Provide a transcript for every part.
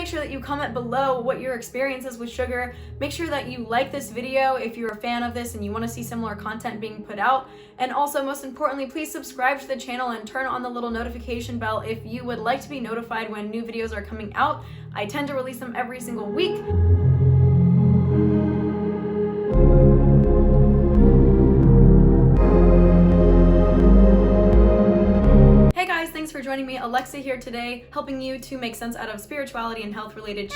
make sure that you comment below what your experience is with sugar. Make sure that you like this video if you're a fan of this and you want to see similar content being put out. And also, most importantly, please subscribe to the channel and turn on the little notification bell if you would like to be notified when new videos are coming out. I tend to release them every single week. Hey guys, thanks for joining me. Alexa here today, helping you to make sense out of spirituality and health related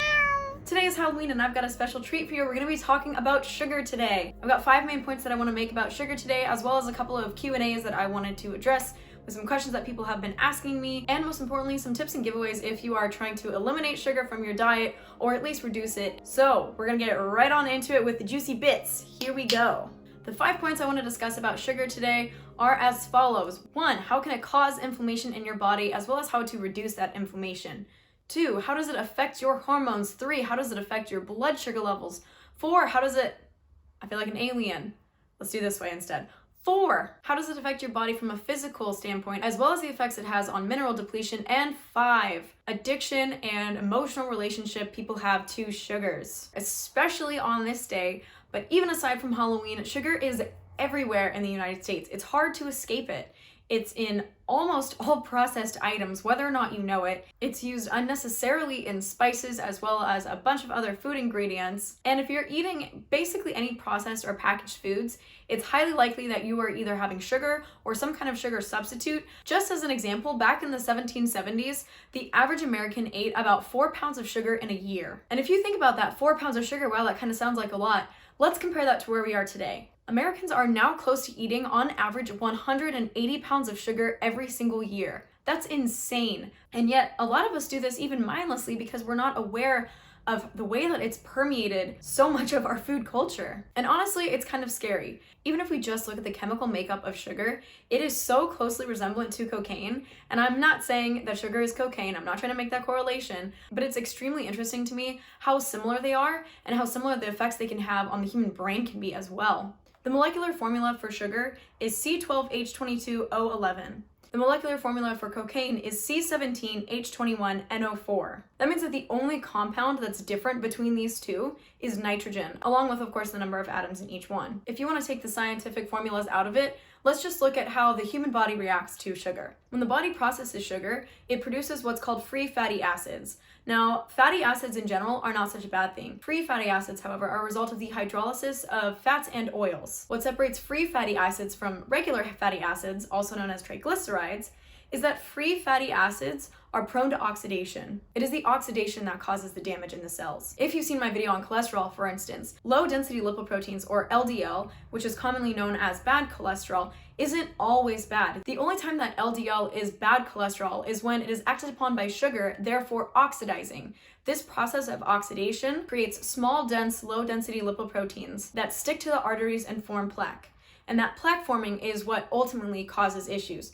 Today is Halloween and I've got a special treat for you. We're going to be talking about sugar today. I've got 5 main points that I want to make about sugar today, as well as a couple of Q&As that I wanted to address with some questions that people have been asking me, and most importantly, some tips and giveaways if you are trying to eliminate sugar from your diet or at least reduce it. So we're going to get right on into it with the juicy bits. Here we go. The 5 points I want to discuss about sugar today are as follows. 1, how can it cause inflammation in your body, as well as how to reduce that inflammation. 2, how does it affect your hormones? 3, how does it affect your blood sugar levels? 4, how does it, I feel like an alien. Let's do this way instead. 4, how does it affect your body from a physical standpoint, as well as the effects it has on mineral depletion? And 5, addiction and emotional relationship people have to sugars, especially on this day. But even aside from Halloween, sugar is everywhere in the United States. It's hard to escape it. It's in almost all processed items, whether or not you know it. It's used unnecessarily in spices as well as a bunch of other food ingredients. And if you're eating basically any processed or packaged foods, it's highly likely that you are either having sugar or some kind of sugar substitute. Just as an example, back in the 1770s, the average American ate about 4 pounds of sugar in a year. And if you think about that, 4 pounds of sugar, wow, that kind of sounds like a lot. Let's compare that to where we are today. Americans are now close to eating, on average, 180 pounds of sugar every single year. That's insane. And yet, a lot of us do this even mindlessly because we're not aware of the way that it's permeated so much of our food culture. And honestly, it's kind of scary. Even if we just look at the chemical makeup of sugar, it is so closely resemblant to cocaine. And I'm not saying that sugar is cocaine, I'm not trying to make that correlation, but it's extremely interesting to me how similar they are and how similar the effects they can have on the human brain can be as well. The molecular formula for sugar is C12H22O11. The molecular formula for cocaine is C17H21NO4. That means that the only compound that's different between these two is nitrogen, along with, of course, the number of atoms in each one. If you want to take the scientific formulas out of it, let's just look at how the human body reacts to sugar. When the body processes sugar, it produces what's called free fatty acids. Now, fatty acids in general are not such a bad thing. Free fatty acids, however, are a result of the hydrolysis of fats and oils. What separates free fatty acids from regular fatty acids, also known as triglycerides, is that free fatty acids are prone to oxidation. It is the oxidation that causes the damage in the cells. If you've seen my video on cholesterol, for instance, low density lipoproteins, or LDL, which is commonly known as bad cholesterol, isn't always bad. The only time that LDL is bad cholesterol is when it is acted upon by sugar, therefore oxidizing. This process of oxidation creates small, dense, low density lipoproteins that stick to the arteries and form plaque. And that plaque forming is what ultimately causes issues.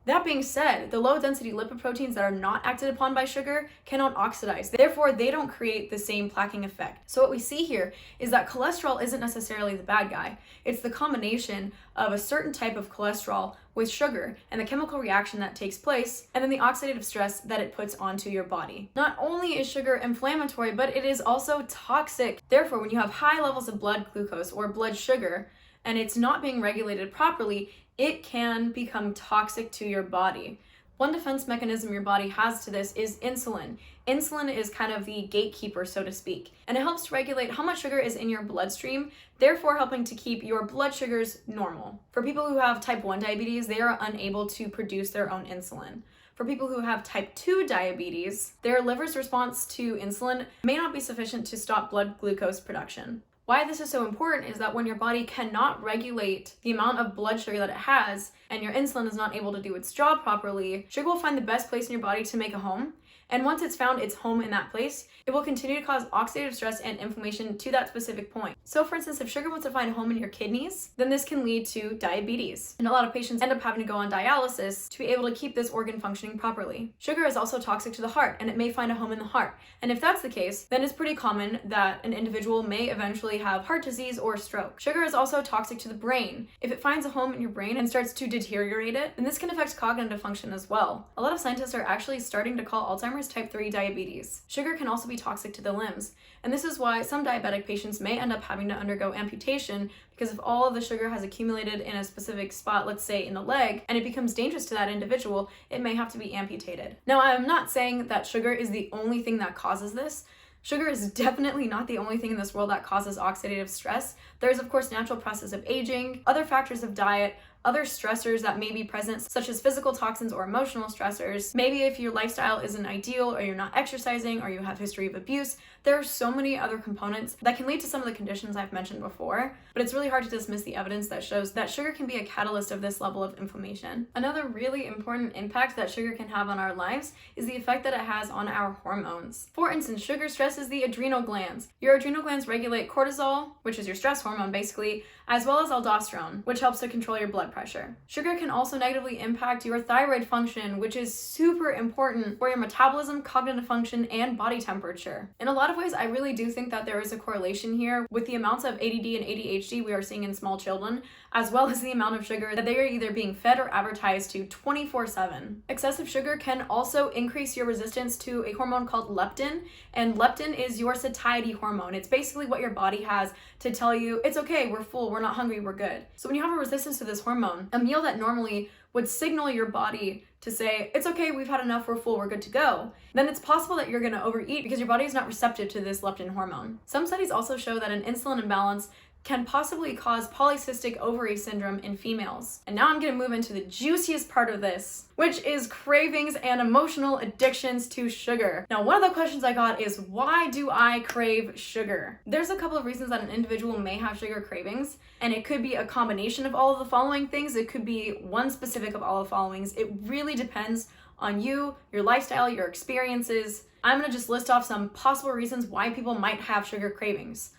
That being said, the low-density lipoproteins that are not acted upon by sugar cannot oxidize. Therefore, they don't create the same plaquing effect. So what we see here is that cholesterol isn't necessarily the bad guy. It's the combination of a certain type of cholesterol with sugar and the chemical reaction that takes place, and then the oxidative stress that it puts onto your body. Not only is sugar inflammatory, but it is also toxic. Therefore, when you have high levels of blood glucose or blood sugar, and it's not being regulated properly, it can become toxic to your body. One defense mechanism your body has to this is insulin. Insulin is kind of the gatekeeper, so to speak, and it helps to regulate how much sugar is in your bloodstream, therefore helping to keep your blood sugars normal. For people who have type 1 diabetes, they are unable to produce their own insulin. For people who have type 2 diabetes, their liver's response to insulin may not be sufficient to stop blood glucose production. Why this is so important is that when your body cannot regulate the amount of blood sugar that it has, and your insulin is not able to do its job properly, sugar will find the best place in your body to make a home. And once it's found its home in that place, it will continue to cause oxidative stress and inflammation to that specific point. So for instance, if sugar wants to find a home in your kidneys, then this can lead to diabetes. And a lot of patients end up having to go on dialysis to be able to keep this organ functioning properly. Sugar is also toxic to the heart, and it may find a home in the heart. And if that's the case, then it's pretty common that an individual may eventually have heart disease or stroke. Sugar is also toxic to the brain. If it finds a home in your brain and starts to deteriorate it, then this can affect cognitive function as well. A lot of scientists are actually starting to call Alzheimer's Alzheimer's, type 3 diabetes. Sugar can also be toxic to the limbs, and this is why some diabetic patients may end up having to undergo amputation, because if all of the sugar has accumulated in a specific spot, let's say in the leg, and it becomes dangerous to that individual, it may have to be amputated. Now, I'm not saying that sugar is the only thing that causes this. Sugar is definitely not the only thing in this world that causes oxidative stress. There's, of course, natural process of aging, other factors of diet, other stressors that may be present, such as physical toxins or emotional stressors. Maybe if your lifestyle isn't ideal, or you're not exercising, or you have history of abuse, there are so many other components that can lead to some of the conditions I've mentioned before, but it's really hard to dismiss the evidence that shows that sugar can be a catalyst of this level of inflammation. Another really important impact that sugar can have on our lives is the effect that it has on our hormones. For instance, sugar stresses the adrenal glands. Your adrenal glands regulate cortisol, which is your stress hormone basically, as well as aldosterone, which helps to control your blood pressure. Sugar can also negatively impact your thyroid function, which is super important for your metabolism, cognitive function, and body temperature. In a lot of ways, I really do think that there is a correlation here with the amounts of ADD and ADHD we are seeing in small children, as well as the amount of sugar that they are either being fed or advertised to 24/7. Excessive sugar can also increase your resistance to a hormone called leptin, and leptin is your satiety hormone. It's basically what your body has to tell you, it's okay, we're full, we're not hungry, we're good. So when you have a resistance to this hormone, a meal that normally would signal your body to say, it's okay, we've had enough, we're full, we're good to go, then it's possible that you're gonna overeat because your body is not receptive to this leptin hormone. Some studies also show that an insulin imbalance can possibly cause polycystic ovary syndrome in females. And now I'm gonna move into the juiciest part of this, which is cravings and emotional addictions to sugar. Now, one of the questions I got is, why do I crave sugar? There's a couple of reasons that an individual may have sugar cravings, and it could be a combination of all of the following things. It could be one specific of all of the followings. It really depends on you, your lifestyle, your experiences. I'm gonna just list off some possible reasons why people might have sugar cravings.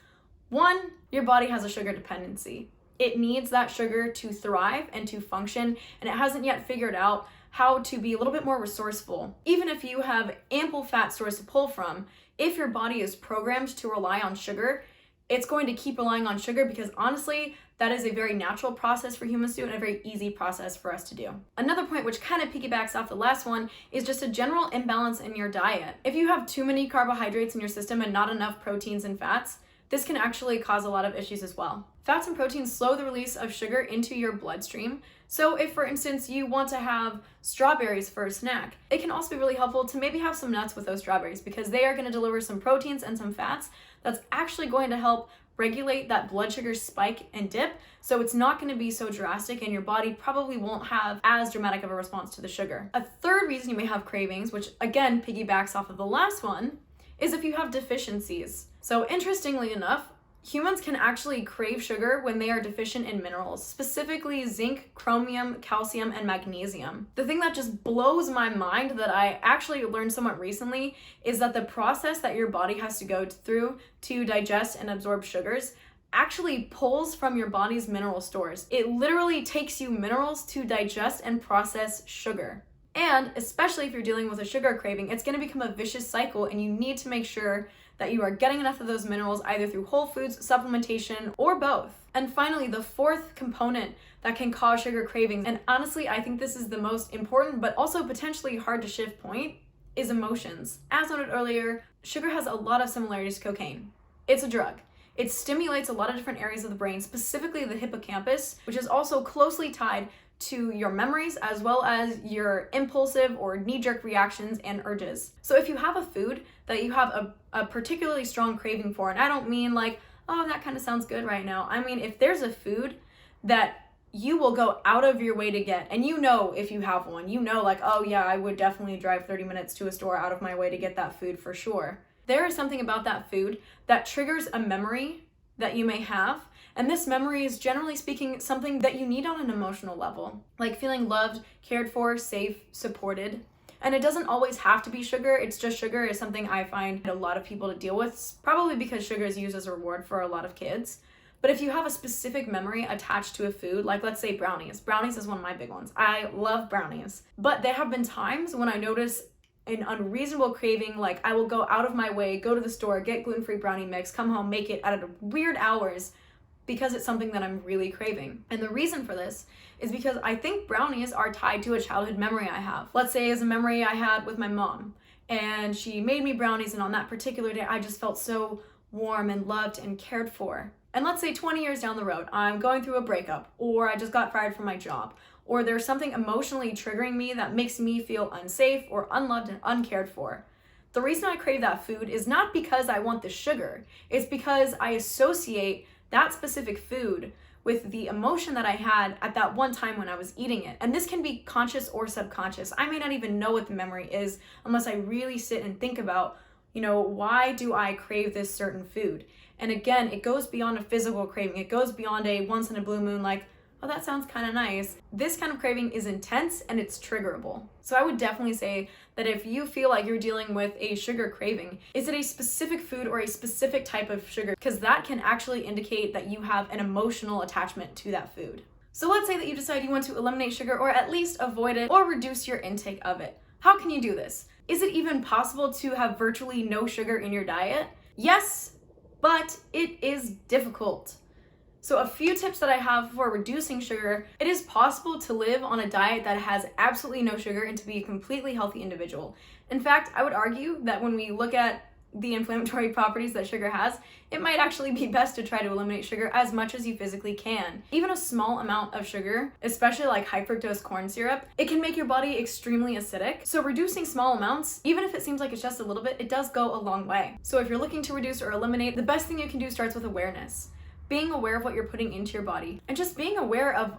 1, your body has a sugar dependency. It needs that sugar to thrive and to function, and it hasn't yet figured out how to be a little bit more resourceful. Even if you have ample fat stores to pull from, if your body is programmed to rely on sugar, it's going to keep relying on sugar because honestly, that is a very natural process for humans to do and a very easy process for us to do. Another point which kind of piggybacks off the last one is just a general imbalance in your diet. If you have too many carbohydrates in your system and not enough proteins and fats, this can actually cause a lot of issues as well. Fats and proteins slow the release of sugar into your bloodstream. So if, for instance, you want to have strawberries for a snack, it can also be really helpful to maybe have some nuts with those strawberries because they are going to deliver some proteins and some fats that's actually going to help regulate that blood sugar spike and dip. So it's not going to be so drastic and your body probably won't have as dramatic of a response to the sugar. A third reason you may have cravings, which again piggybacks off of the last one, is if you have deficiencies. So interestingly enough, humans can actually crave sugar when they are deficient in minerals, specifically zinc, chromium, calcium, and magnesium. The thing that just blows my mind that I actually learned somewhat recently is that the process that your body has to go through to digest and absorb sugars actually pulls from your body's mineral stores. It literally takes you minerals to digest and process sugar. And especially if you're dealing with a sugar craving, it's going to become a vicious cycle and you need to make sure that you are getting enough of those minerals either through whole foods, supplementation, or both. And finally, the fourth component that can cause sugar cravings, and honestly, I think this is the most important but also potentially hard to shift point, is emotions. As noted earlier, sugar has a lot of similarities to cocaine. It's a drug. It stimulates a lot of different areas of the brain, specifically the hippocampus, which is also closely tied to your memories as well as your impulsive or knee-jerk reactions and urges. So if you have a food that you have a particularly strong craving for, and I don't mean like, oh, that kind of sounds good right now. I mean, if there's a food that you will go out of your way to get, and you know if you have one, you know like, oh yeah, I would definitely drive 30 minutes to a store out of my way to get that food for sure. There is something about that food that triggers a memory that you may have. And this memory is generally speaking something that you need on an emotional level, like feeling loved, cared for, safe, supported. And it doesn't always have to be sugar. It's just sugar is something I find a lot of people to deal with, probably because sugar is used as a reward for a lot of kids. But if you have a specific memory attached to a food, like let's say brownies. Brownies is one of my big ones. I love brownies. But there have been times when I notice an unreasonable craving, like I will go out of my way, go to the store, get gluten-free brownie mix, come home, make it at weird hours, because it's something that I'm really craving. And the reason for this is because I think brownies are tied to a childhood memory I have. Let's say it's a memory I had with my mom. and she made me brownies, and on that particular day, I just felt so warm and loved and cared for. And let's say 20 years down the road, I'm going through a breakup, or I just got fired from my job, or there's something emotionally triggering me that makes me feel unsafe or unloved and uncared for. The reason I crave that food is not because I want the sugar, it's because I associate that specific food with the emotion that I had at that one time when I was eating it. And this can be conscious or subconscious. I may not even know what the memory is unless I really sit and think about, why do I crave this certain food? And again, it goes beyond a physical craving. It goes beyond a once in a blue moon, like, oh, that sounds kind of nice. This kind of craving is intense and it's triggerable. So I would definitely say that if you feel like you're dealing with a sugar craving, is it a specific food or a specific type of sugar? Because that can actually indicate that you have an emotional attachment to that food. So let's say that you decide you want to eliminate sugar, or at least avoid it or reduce your intake of it. How can you do this? Is it even possible to have virtually no sugar in your diet? Yes, but it is difficult. So a few tips that I have for reducing sugar: it is possible to live on a diet that has absolutely no sugar and to be a completely healthy individual. In fact, I would argue that when we look at the inflammatory properties that sugar has, it might actually be best to try to eliminate sugar as much as you physically can. Even a small amount of sugar, especially like high fructose corn syrup, it can make your body extremely acidic. So reducing small amounts, even if it seems like it's just a little bit, it does go a long way. So if you're looking to reduce or eliminate, the best thing you can do starts with awareness. Being aware of what you're putting into your body, and just being aware of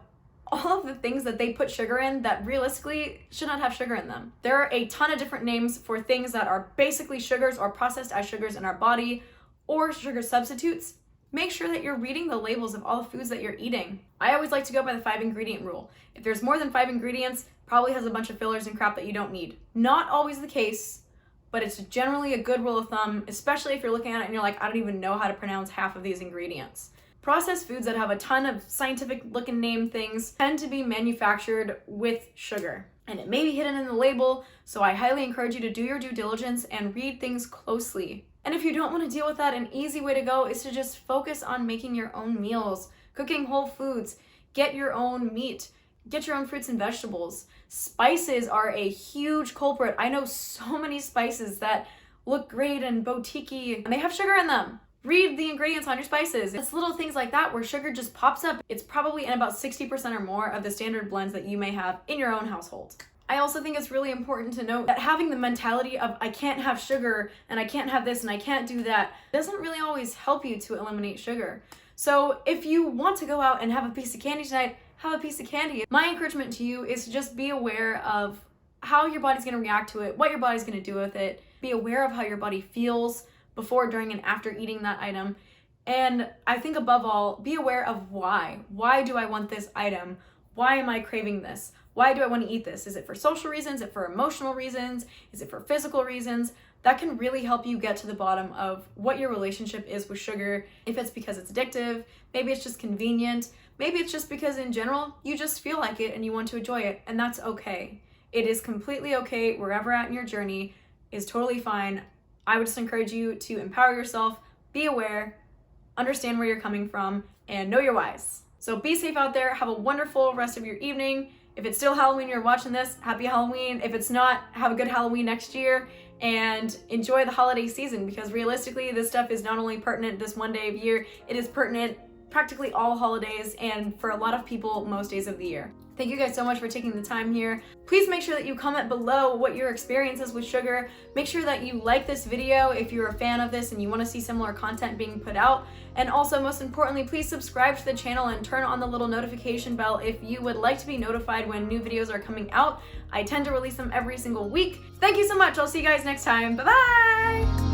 all of the things that they put sugar in that realistically should not have sugar in them. There are a ton of different names for things that are basically sugars or processed as sugars in our body, or sugar substitutes. Make sure that you're reading the labels of all the foods that you're eating. I always like to go by the 5-ingredient rule. If there's more than 5 ingredients, probably has a bunch of fillers and crap that you don't need. Not always the case, but it's generally a good rule of thumb, especially if you're looking at it and you're like, I don't even know how to pronounce half of these ingredients. Processed foods that have a ton of scientific looking name things tend to be manufactured with sugar, and it may be hidden in the label, so I highly encourage you to do your due diligence and read things closely. And if you don't want to deal with that, an easy way to go is to just focus on making your own meals, cooking whole foods, get your own meat, get your own fruits and vegetables. Spices are a huge culprit. I know so many spices that look great and boutique-y, and they have sugar in them. Read the ingredients on your spices. It's little things like that where sugar just pops up. It's probably in about 60% or more of the standard blends that you may have in your own household. I also think it's really important to note that having the mentality of I can't have sugar and I can't have this and I can't do that doesn't really always help you to eliminate sugar. So if you want to go out and have a piece of candy tonight, have a piece of candy. My encouragement to you is to just be aware of how your body's going to react to it, what your body's going to do with it. Be aware of how your body feels before, during, and after eating that item. And I think above all, be aware of why. Why do I want this item? Why am I craving this? Why do I want to eat this? Is it for social reasons? Is it for emotional reasons? Is it for physical reasons? That can really help you get to the bottom of what your relationship is with sugar. If it's because it's addictive, maybe it's just convenient, maybe it's just because in general, you just feel like it and you want to enjoy it, and that's okay. It is completely okay. Wherever at in your journey is totally fine. I would just encourage you to empower yourself, be aware, understand where you're coming from, and know your whys. So be safe out there. Have a wonderful rest of your evening. If it's still Halloween, you're watching this, happy Halloween. If it's not, have a good Halloween next year and enjoy the holiday season, because realistically, this stuff is not only pertinent this one day of year, it is pertinent practically all holidays and for a lot of people, most days of the year. Thank you guys so much for taking the time here. Please make sure that you comment below what your experience is with sugar. Make sure that you like this video if you're a fan of this and you want to see similar content being put out. And also, most importantly, please subscribe to the channel and turn on the little notification bell if you would like to be notified when new videos are coming out. I tend to release them every single week. Thank you so much. I'll see you guys next time. Bye-bye!